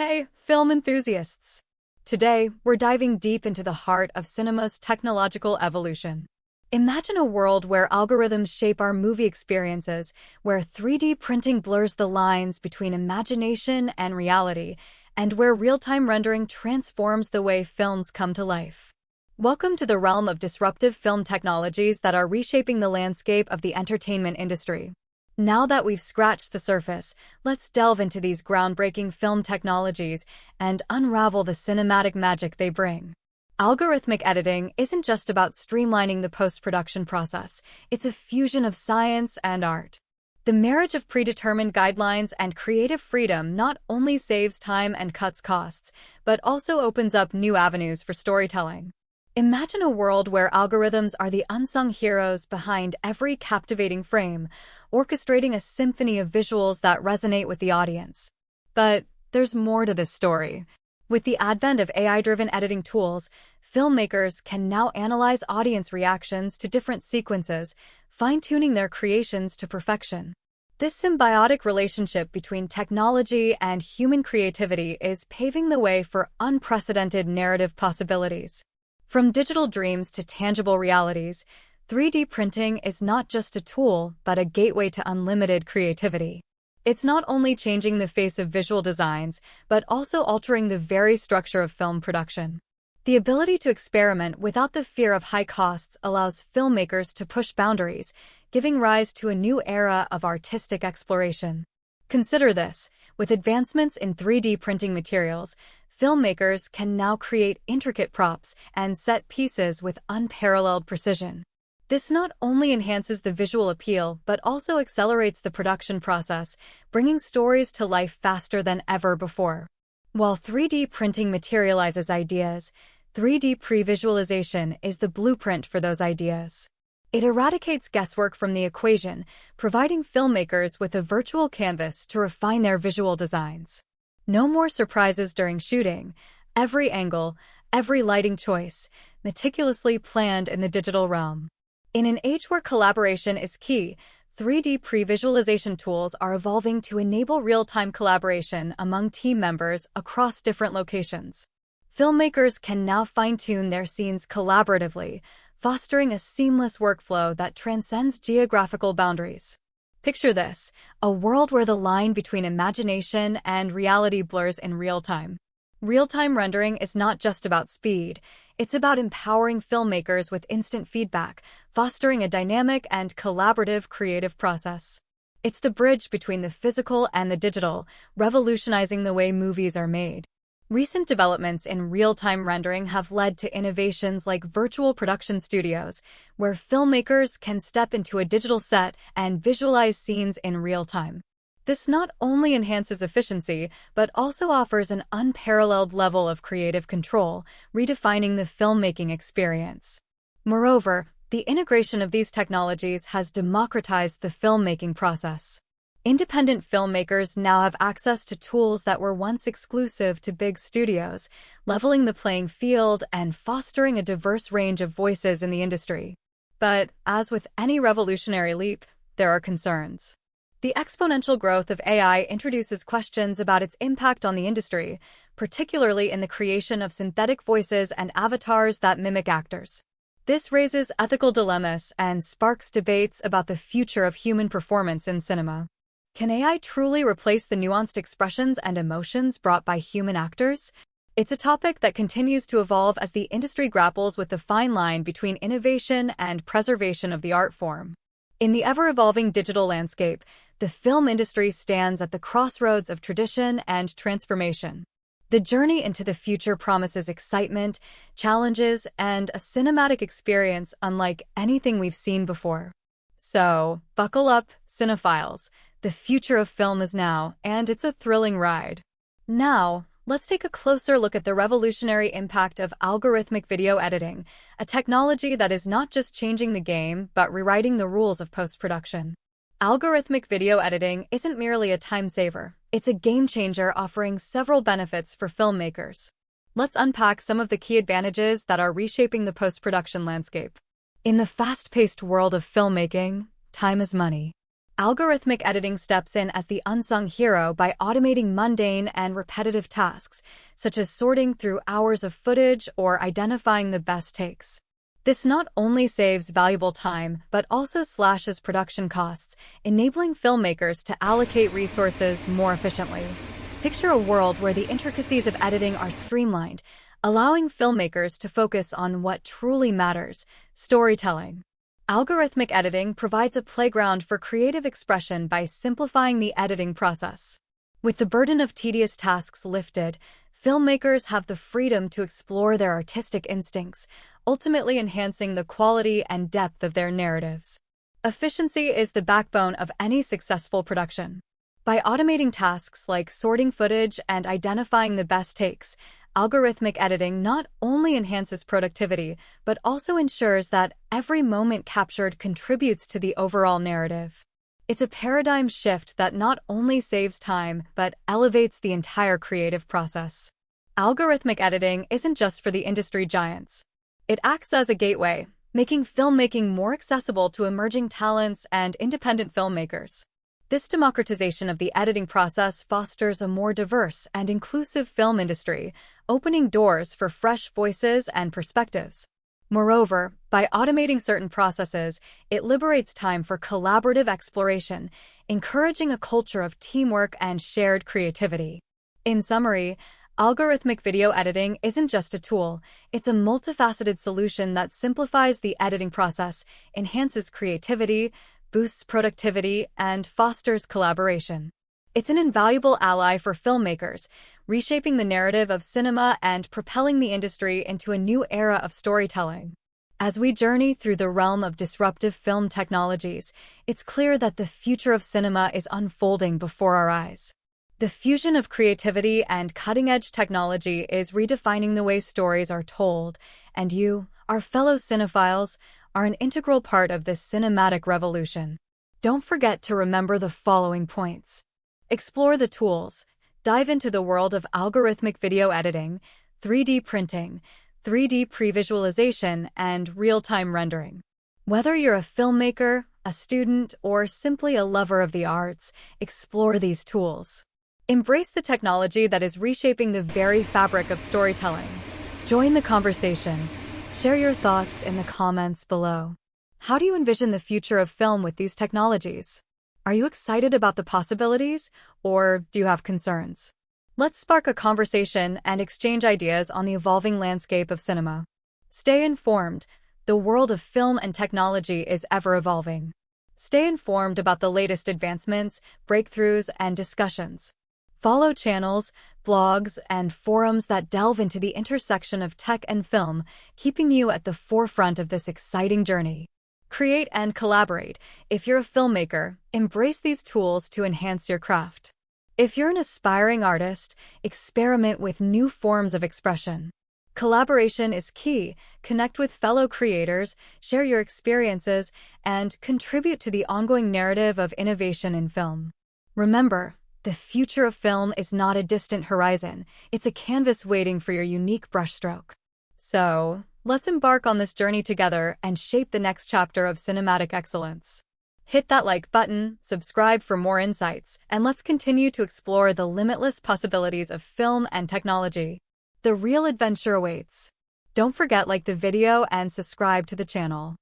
Hey, film enthusiasts! Today, we're diving deep into the heart of cinema's technological evolution. Imagine a world where algorithms shape our movie experiences, where 3D printing blurs the lines between imagination and reality, and where real-time rendering transforms the way films come to life. Welcome to the realm of disruptive film technologies that are reshaping the landscape of the entertainment industry. Now that we've scratched the surface, let's delve into these groundbreaking film technologies and unravel the cinematic magic they bring. Algorithmic editing isn't just about streamlining the post-production process, it's a fusion of science and art. The marriage of predetermined guidelines and creative freedom not only saves time and cuts costs, but also opens up new avenues for storytelling. Imagine a world where algorithms are the unsung heroes behind every captivating frame, orchestrating a symphony of visuals that resonate with the audience. But there's more to this story. With the advent of AI-driven editing tools, filmmakers can now analyze audience reactions to different sequences, fine-tuning their creations to perfection. This symbiotic relationship between technology and human creativity is paving the way for unprecedented narrative possibilities. From digital dreams to tangible realities, 3D printing is not just a tool, but a gateway to unlimited creativity. It's not only changing the face of visual designs, but also altering the very structure of film production. The ability to experiment without the fear of high costs allows filmmakers to push boundaries, giving rise to a new era of artistic exploration. Consider this: with advancements in 3D printing materials, filmmakers can now create intricate props and set pieces with unparalleled precision. This not only enhances the visual appeal, but also accelerates the production process, bringing stories to life faster than ever before. While 3D printing materializes ideas, 3D pre-visualization is the blueprint for those ideas. It eradicates guesswork from the equation, providing filmmakers with a virtual canvas to refine their visual designs. No more surprises during shooting. Every angle, every lighting choice, meticulously planned in the digital realm. In an age where collaboration is key, 3D pre-visualization tools are evolving to enable real-time collaboration among team members across different locations. Filmmakers can now fine-tune their scenes collaboratively, fostering a seamless workflow that transcends geographical boundaries. Picture this: a world where the line between imagination and reality blurs in real time. Real-time rendering is not just about speed, it's about empowering filmmakers with instant feedback, fostering a dynamic and collaborative creative process. It's the bridge between the physical and the digital, revolutionizing the way movies are made. Recent developments in real-time rendering have led to innovations like virtual production studios, where filmmakers can step into a digital set and visualize scenes in real time. This not only enhances efficiency, but also offers an unparalleled level of creative control, redefining the filmmaking experience. Moreover, the integration of these technologies has democratized the filmmaking process. Independent filmmakers now have access to tools that were once exclusive to big studios, leveling the playing field and fostering a diverse range of voices in the industry. But, as with any revolutionary leap, there are concerns. The exponential growth of AI introduces questions about its impact on the industry, particularly in the creation of synthetic voices and avatars that mimic actors. This raises ethical dilemmas and sparks debates about the future of human performance in cinema. Can AI truly replace the nuanced expressions and emotions brought by human actors? It's a topic that continues to evolve as the industry grapples with the fine line between innovation and preservation of the art form. In the ever-evolving digital landscape, the film industry stands at the crossroads of tradition and transformation. The journey into the future promises excitement, challenges, and a cinematic experience unlike anything we've seen before. So, buckle up, cinephiles. The future of film is now, and it's a thrilling ride. Now, let's take a closer look at the revolutionary impact of algorithmic video editing, a technology that is not just changing the game, but rewriting the rules of post-production. Algorithmic video editing isn't merely a time saver, it's a game changer offering several benefits for filmmakers. Let's unpack some of the key advantages that are reshaping the post-production landscape. In the fast-paced world of filmmaking, time is money. Algorithmic editing steps in as the unsung hero by automating mundane and repetitive tasks, such as sorting through hours of footage or identifying the best takes. This not only saves valuable time, but also slashes production costs, enabling filmmakers to allocate resources more efficiently. Picture a world where the intricacies of editing are streamlined, allowing filmmakers to focus on what truly matters: storytelling. Algorithmic editing provides a playground for creative expression by simplifying the editing process. With the burden of tedious tasks lifted, filmmakers have the freedom to explore their artistic instincts, ultimately enhancing the quality and depth of their narratives. Efficiency is the backbone of any successful production. By automating tasks like sorting footage and identifying the best takes, algorithmic editing not only enhances productivity, but also ensures that every moment captured contributes to the overall narrative. It's a paradigm shift that not only saves time, but elevates the entire creative process. Algorithmic editing isn't just for the industry giants. It acts as a gateway, making filmmaking more accessible to emerging talents and independent filmmakers. This democratization of the editing process fosters a more diverse and inclusive film industry, opening doors for fresh voices and perspectives. Moreover, by automating certain processes, it liberates time for collaborative exploration, encouraging a culture of teamwork and shared creativity. In summary, algorithmic video editing isn't just a tool, it's a multifaceted solution that simplifies the editing process, enhances creativity, boosts productivity, and fosters collaboration. It's an invaluable ally for filmmakers, reshaping the narrative of cinema and propelling the industry into a new era of storytelling. As we journey through the realm of disruptive film technologies, it's clear that the future of cinema is unfolding before our eyes. The fusion of creativity and cutting-edge technology is redefining the way stories are told, and you, our fellow cinephiles, are an integral part of this cinematic revolution. Don't forget to remember the following points. Explore the tools. Dive into the world of algorithmic video editing, 3D printing, 3D pre-visualization, and real-time rendering. Whether you're a filmmaker, a student, or simply a lover of the arts, explore these tools. Embrace the technology that is reshaping the very fabric of storytelling. Join the conversation. Share your thoughts in the comments below. How do you envision the future of film with these technologies? Are you excited about the possibilities, or do you have concerns? Let's spark a conversation and exchange ideas on the evolving landscape of cinema. Stay informed. The world of film and technology is ever evolving. Stay informed about the latest advancements, breakthroughs, and discussions. Follow channels, blogs, and forums that delve into the intersection of tech and film, keeping you at the forefront of this exciting journey. Create and collaborate. If you're a filmmaker, embrace these tools to enhance your craft. If you're an aspiring artist, experiment with new forms of expression. Collaboration is key. Connect with fellow creators, share your experiences, and contribute to the ongoing narrative of innovation in film. Remember, the future of film is not a distant horizon, it's a canvas waiting for your unique brushstroke. So, let's embark on this journey together and shape the next chapter of cinematic excellence. Hit that like button, subscribe for more insights, and let's continue to explore the limitless possibilities of film and technology. The real adventure awaits. Don't forget, like the video and subscribe to the channel.